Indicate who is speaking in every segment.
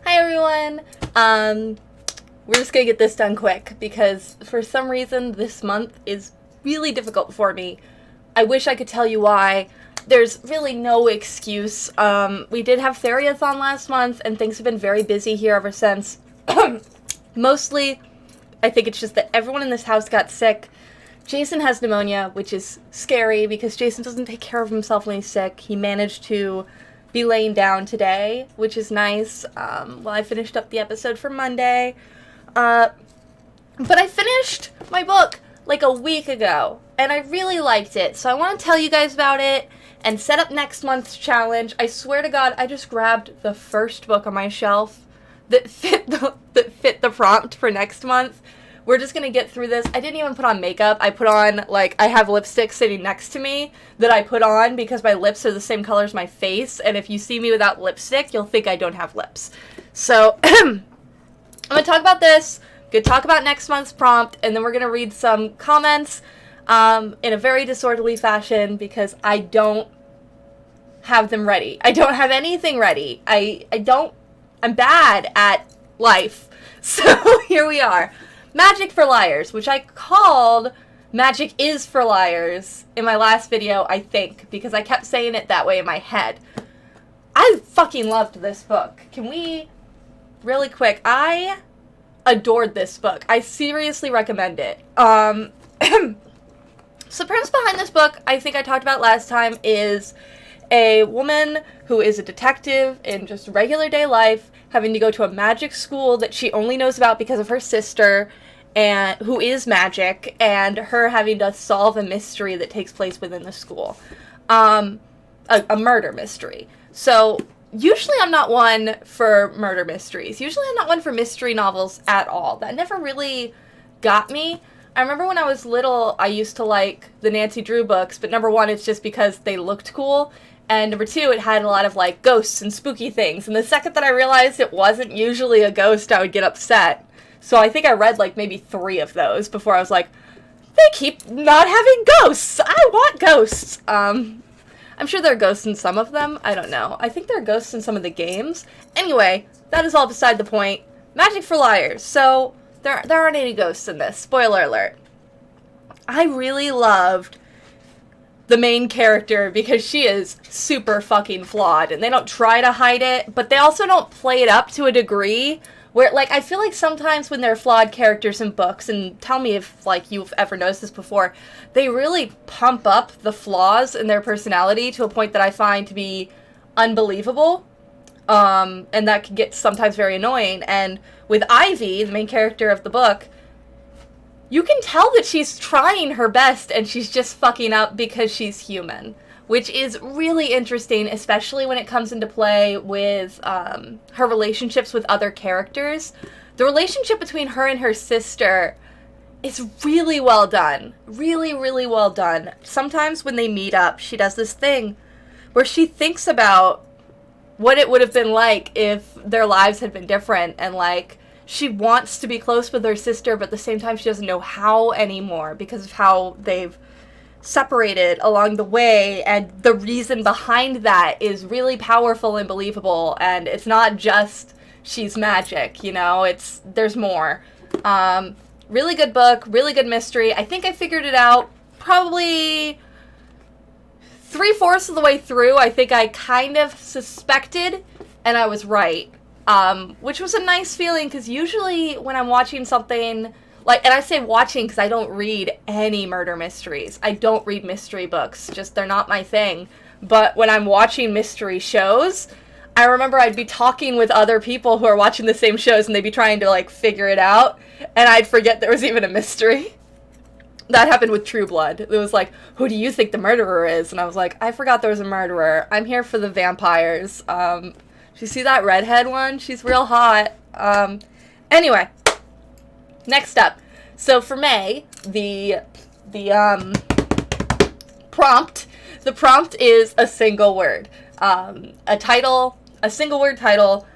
Speaker 1: Hi everyone! We're just gonna get this done quick because for some reason this month is really difficult for me. I wish I could tell you why. There's really no excuse. We did have Theriathon last month and things have been very busy here ever since. Mostly, I think it's just that everyone in this house got sick. Jason has pneumonia, which is scary because Jason doesn't take care of himself when he's sick. He managed to be laying down today, which is nice. Well, I finished up the episode for Monday. But I finished my book like a week ago, and I really liked it. So I want to tell you guys about it and set up next month's challenge. I swear to God, I just grabbed the first book on my shelf that fit the prompt for next month. We're just gonna get through this. I didn't even put on makeup. I put on, I have lipstick sitting next to me that I put on because my lips are the same color as my face, and if you see me without lipstick, you'll think I don't have lips. So, I'm gonna talk about this, gonna talk about next month's prompt, and then we're gonna read some comments in a very disorderly fashion because I don't have them ready. I don't have anything ready. I'm bad at life. So, here we are. Magic for Liars, which I called Magic is for Liars in my last video, I think, because I kept saying it that way in my head. I fucking loved this book. Can we, really quick, I adored this book. I seriously recommend it. So the premise behind this book, I think I talked about last time, is a woman who is a detective in just regular day life having to go to a magic school that she only knows about because of her sister, and who is magic, and her having to solve a mystery that takes place within the school. A murder mystery. So usually I'm not one for murder mysteries. Usually I'm not one for mystery novels at all. That never really got me. I remember when I was little, I used to like the Nancy Drew books, but number one, it's just because they looked cool. And number two, it had a lot of, ghosts and spooky things. And the second that I realized it wasn't usually a ghost, I would get upset. So I think I read, maybe 3 of those before I was like, they keep not having ghosts! I want ghosts! I'm sure there are ghosts in some of them. I don't know. I think there are ghosts in some of the games. Anyway, that is all beside the point. Magic for Liars. So, there aren't any ghosts in this. Spoiler alert. I really loved the main character because she is super fucking flawed, and they don't try to hide it, but they also don't play it up to a degree where, I feel like sometimes when there are flawed characters in books, and tell me if, you've ever noticed this before, they really pump up the flaws in their personality to a point that I find to be unbelievable, and that can get sometimes very annoying. And with Ivy, the main character of the book, you can tell that she's trying her best and she's just fucking up because she's human, which is really interesting, especially when it comes into play with her relationships with other characters. The relationship between her and her sister is really well done. Really, really well done. Sometimes when they meet up, she does this thing where she thinks about what it would have been like if their lives had been different, and she wants to be close with her sister, but at the same time she doesn't know how anymore because of how they've separated along the way, and the reason behind that is really powerful and believable, and it's not just she's magic, there's more. Really good book, really good mystery. I think I figured it out probably 3/4 of the way through. I think I kind of suspected, and I was right. Which was a nice feeling, because usually when I'm watching something, and I say watching because I don't read any murder mysteries. I don't read mystery books, just they're not my thing. But when I'm watching mystery shows, I remember I'd be talking with other people who are watching the same shows, and they'd be trying to, figure it out, and I'd forget there was even a mystery. That happened with True Blood. It was who do you think the murderer is? And I was like, I forgot there was a murderer. I'm here for the vampires. You see that redhead one? She's real hot. Anyway, next up. So for May, the prompt is a single word. A single word title,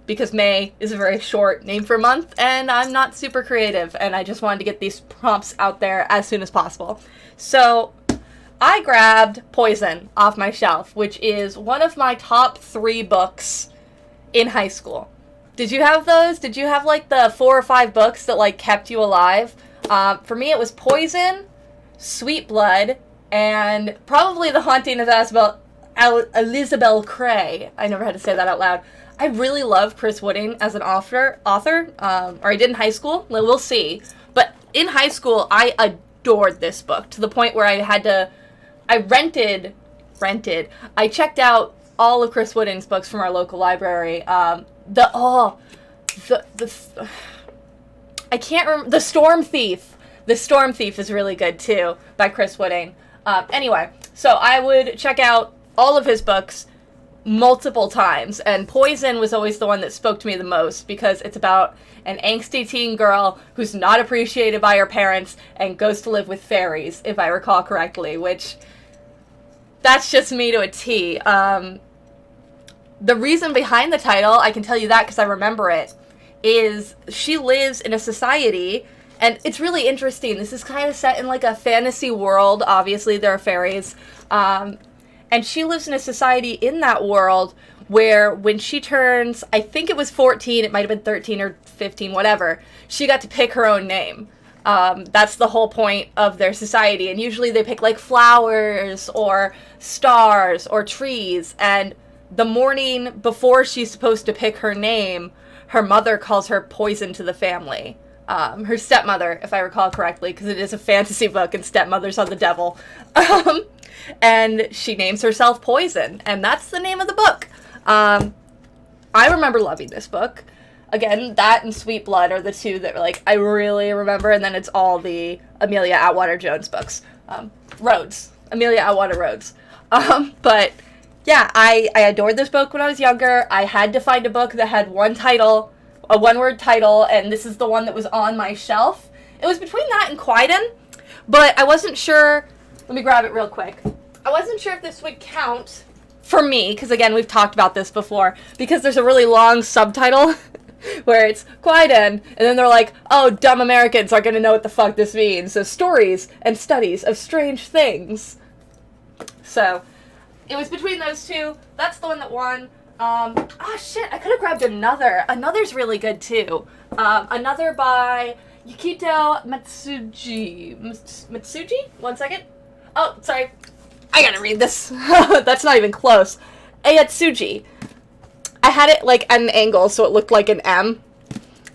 Speaker 1: because May is a very short name for a month, and I'm not super creative, and I just wanted to get these prompts out there as soon as possible. So, I grabbed Poison off my shelf, which is one of my top 3 books in high school. Did you have those? Did you have like the 4 or 5 books that like kept you alive? For me, it was Poison, Sweet Blood, and probably The Haunting of Elizabeth Cray. I never had to say that out loud. I really love Chris Wooding as an author, or I did in high school. We'll see. But in high school, I adored this book to the point where I checked out all of Chris Wooding's books from our local library. I can't remember. The Storm Thief. The Storm Thief is really good too, by Chris Wooding. Anyway, so I would check out all of his books multiple times, and Poison was always the one that spoke to me the most because it's about an angsty teen girl who's not appreciated by her parents and goes to live with fairies, if I recall correctly, which that's just me to a T. The reason behind the title, I can tell you that because I remember it, is she lives in a society, and it's really interesting. This is kind of set in like a fantasy world. Obviously, there are fairies. And she lives in a society in that world where when she turns, I think it was 14, it might have been 13 or 15, whatever, she got to pick her own name. That's the whole point of their society. And usually they pick like flowers or stars or trees. And the morning before she's supposed to pick her name, her mother calls her poison to the family. Her stepmother, if I recall correctly, because it is a fantasy book and stepmothers are the devil. And she names herself Poison, and that's the name of the book. I remember loving this book. Again, that and Sweet Blood are the two that like I really remember, and then it's all the Amelia Atwater Jones books. Rhodes. Amelia Atwater Rhodes. But yeah, I adored this book when I was younger. I had to find a book that had one title, a one-word title, and this is the one that was on my shelf. It was between that and Quiden, but I wasn't sure. Let me grab it real quick. I wasn't sure if this would count for me, because again, we've talked about this before, because there's a really long subtitle where it's Quiden, and then they're like, oh, dumb Americans aren't going to know what the fuck this means. So stories and studies of strange things. So it was between those two. That's the one that won. Shit, I could have grabbed another. Another's really good too. Another by Yukito Matsuji. Matsuji? 1 second. Oh, sorry. I gotta read this. That's not even close. Ayatsuji. I had it like at an angle so it looked like an M.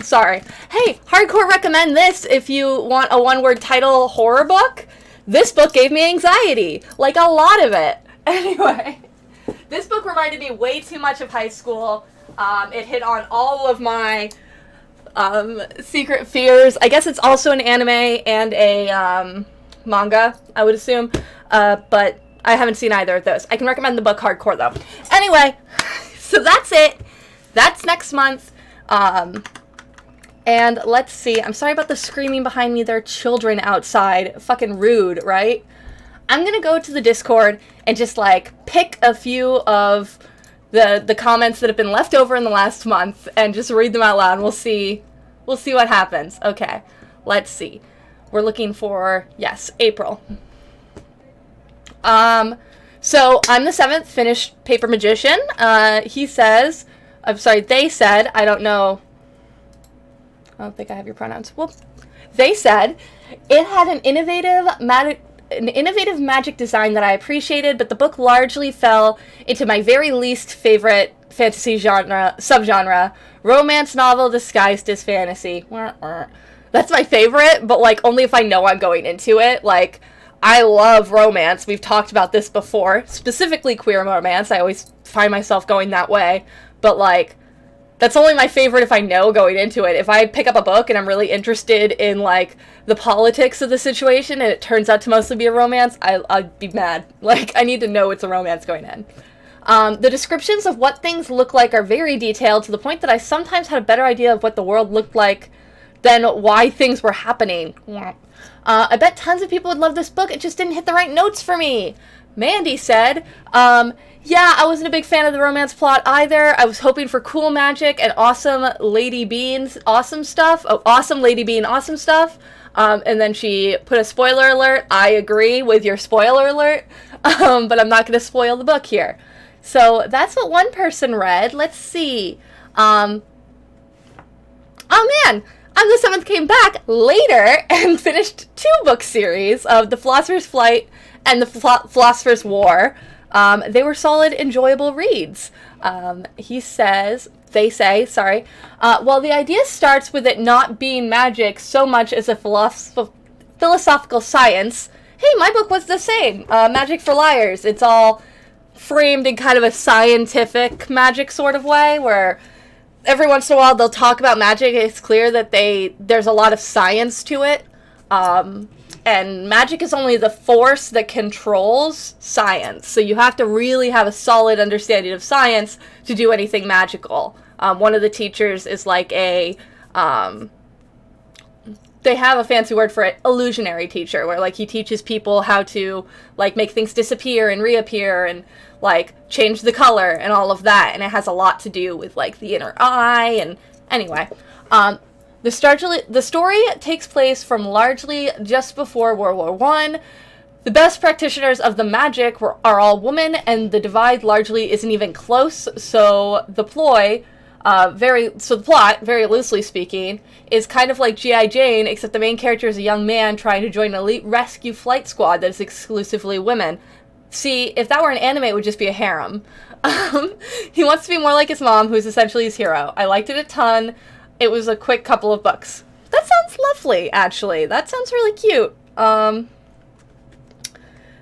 Speaker 1: Sorry. Hey, hardcore recommend this if you want a one-word title horror book. This book gave me anxiety. Like a lot of it. Anyway. This book reminded me way too much of high school. It hit on all of my secret fears. I guess it's also an anime and a manga, I would assume. But I haven't seen either of those. I can recommend the book hardcore, though. Anyway, so that's it. That's next month. And let's see. I'm sorry about the screaming behind me. There are children outside. Fucking rude, right? I'm going to go to the Discord and just, like, pick a few of the comments that have been left over in the last month and just read them out loud, and we'll see what happens. Okay, let's see. We're looking for, yes, April. So I'm the 7th finished Paper Magician. They said, I don't know. I don't think I have your pronouns. Whoop. They said it had an innovative magic design that I appreciated, but the book largely fell into my very least favorite fantasy subgenre, romance novel disguised as fantasy. That's my favorite, but like only if I know I'm going into it. Like, I love romance. We've talked about this before, specifically queer romance. I always find myself going that way, but like that's only my favorite if I know going into it. If I pick up a book and I'm really interested in, like, the politics of the situation and it turns out to mostly be a romance, I'd be mad. Like, I need to know it's a romance going in. The descriptions of what things look like are very detailed to the point that I sometimes had a better idea of what the world looked like than why things were happening. I bet tons of people would love this book. It just didn't hit the right notes for me. Mandy said, yeah, I wasn't a big fan of the romance plot either. I was hoping for cool magic and awesome Lady Bean's awesome stuff. Oh, awesome Lady Bean awesome stuff. And then she put a spoiler alert. I agree with your spoiler alert. But I'm not going to spoil the book here. So that's what one person read. Let's see. Oh man, I'm the Seventh came back later and finished 2 book series of The Philosopher's Flight and The Philosopher's War. They were solid, enjoyable reads. They say, well, the idea starts with it not being magic so much as a philosophical science. Hey, my book was the same. Magic for Liars. It's all framed in kind of a scientific magic sort of way, where every once in a while they'll talk about magic. It's clear that there's a lot of science to it. And magic is only the force that controls science. So you have to really have a solid understanding of science to do anything magical. One of the teachers is like they have a fancy word for it, illusionary teacher, where like he teaches people how to like make things disappear and reappear and like change the color and all of that. And it has a lot to do with like the inner eye. And anyway, the story takes place from largely just before World War I. The best practitioners of the magic are all women, and the divide largely isn't even close. So the plot, very loosely speaking, is kind of like G.I. Jane, except the main character is a young man trying to join an elite rescue flight squad that is exclusively women. See, if that were an anime, it would just be a harem. He wants to be more like his mom, who's essentially his hero. I liked it a ton. It was a quick couple of books. That sounds lovely, actually. That sounds really cute. Then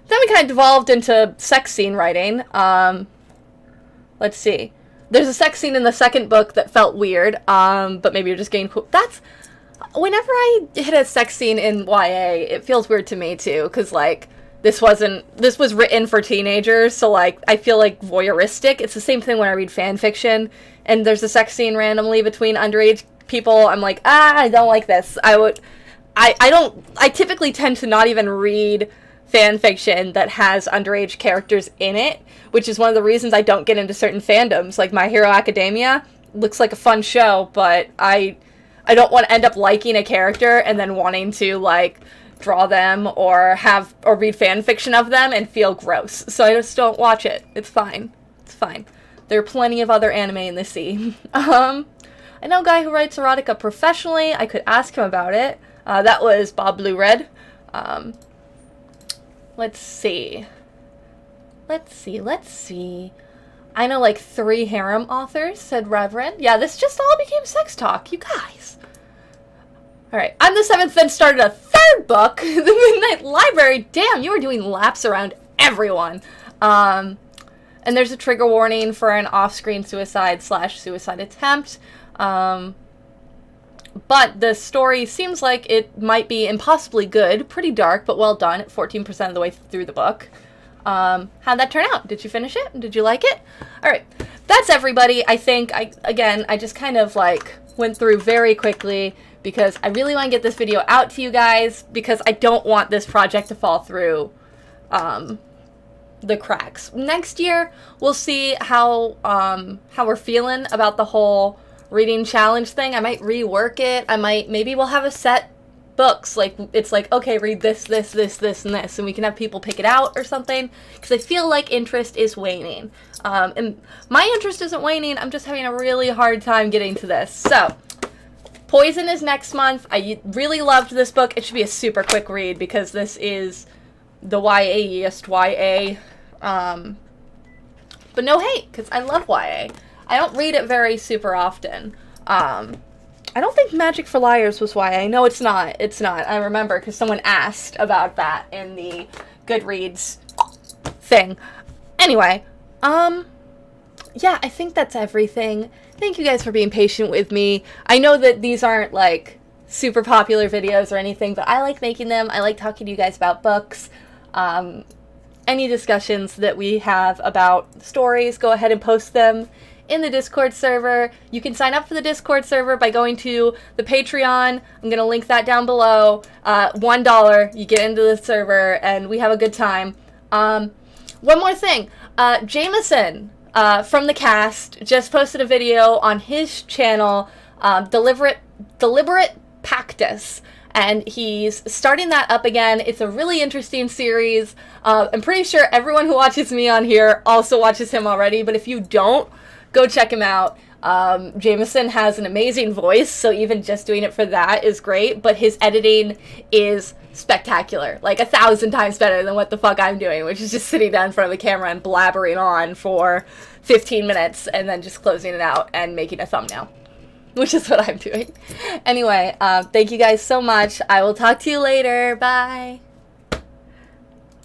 Speaker 1: we kind of devolved into sex scene writing. Let's see. There's a sex scene in the second book that felt weird, but maybe you're just getting cool. Whenever I hit a sex scene in YA, it feels weird to me too, because like, this was written for teenagers, so like, I feel like voyeuristic. It's the same thing when I read fan fiction, and there's a sex scene randomly between underage people. I'm like, I don't like this. I typically tend to not even read fan fiction that has underage characters in it, which is one of the reasons I don't get into certain fandoms. Like My Hero Academia looks like a fun show, but I don't want to end up liking a character and then wanting to like draw them or read fan fiction of them and feel gross. So I just don't watch it. It's fine. There are plenty of other anime in the sea. I know a guy who writes erotica professionally. I could ask him about it. That was Bob Blue Red. Let's see. I know like 3 harem authors, said Reverend. Yeah, this just all became sex talk, you guys. Alright, I'm the 7th, then started a 3rd book, The Midnight Library. Damn, you were doing laps around everyone. And there's a trigger warning for an off-screen suicide/suicide attempt. But the story seems like it might be impossibly good, pretty dark, but well done at 14% of the way through the book. How'd that turn out? Did you finish it? Did you like it? Alright, that's everybody. I think, I just kind of like went through very quickly because I really want to get this video out to you guys because I don't want this project to fall through the cracks. Next year, we'll see how we're feeling about the whole reading challenge thing. I might rework it. Maybe we'll have a set books. Like, it's like, okay, read this, and this, and we can have people pick it out or something. Because I feel like interest is waning. And my interest isn't waning. I'm just having a really hard time getting to this. So, Poison is next month. I really loved this book. It should be a super quick read because this is the YA-iest YA. But no hate, because I love YA. I don't read it very super often. I don't think Magic for Liars was YA. No, it's not. It's not. I remember because someone asked about that in the Goodreads thing. Anyway, yeah, I think that's everything. Thank you guys for being patient with me. I know that these aren't like super popular videos or anything, but I like making them. I like talking to you guys about books. Any discussions that we have about stories, go ahead and post them in the Discord server. You can sign up for the Discord server by going to the Patreon. I'm going to link that down below. $1, you get into the server, and we have a good time. One more thing. Jameson from the cast just posted a video on his channel, Deliberate Practice. and he's starting that up again. It's a really interesting series. I'm pretty sure everyone who watches me on here also watches him already, but if you don't, go check him out. Jameson has an amazing voice, so even just doing it for that is great, but his editing is spectacular, like 1,000 times better than what the fuck I'm doing, which is just sitting down in front of the camera and blabbering on for 15 minutes and then just closing it out and making a thumbnail, which is what I'm doing. Anyway, thank you guys so much. I will talk to you later. Bye.